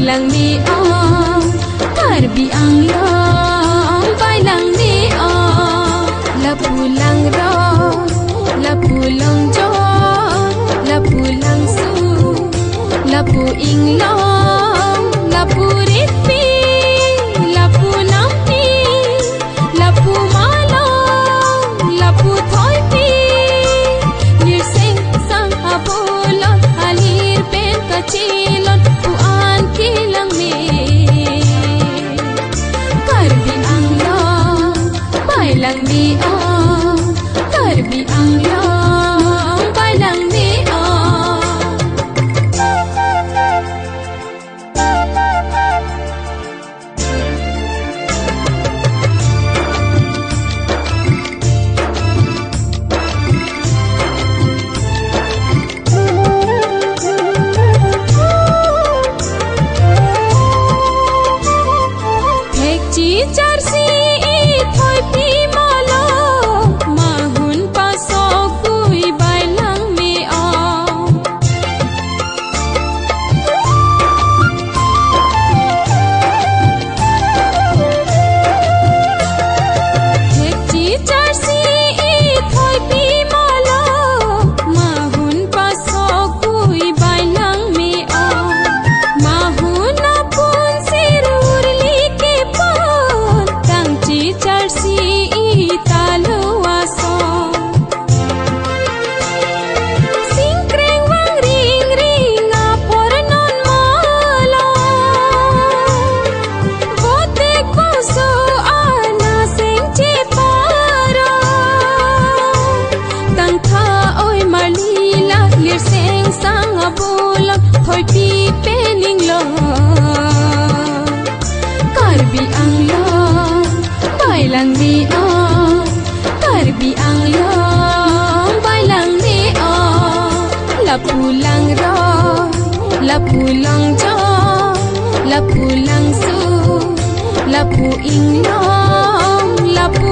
lang mi karbi ang long pai lang mi la pulang ro la pulong jo la pulang su la pu ing long la pu rit pi la pu nam pi la pu ma long la pu thoi pi nir sing sang habulon alir pen kachilon pu an kilang me karbi ang long pai lang mi karbi ang long pai lang mi Charsi thoi pi malo mahun paso kui bailang me hekchi charsi thoi pi malo mahun paso kui bailang me mahun apun sirur like charsi talo aso singkreng wang ring ring apor non mala bote koso ana sengche para tang tha oi malila lir seng sang abulak thoi pi pening lo karbi ang lo pai lang mi karbi ang long pai lang mi la pulang ro la pulang jo la pulang su la pu ing long la pu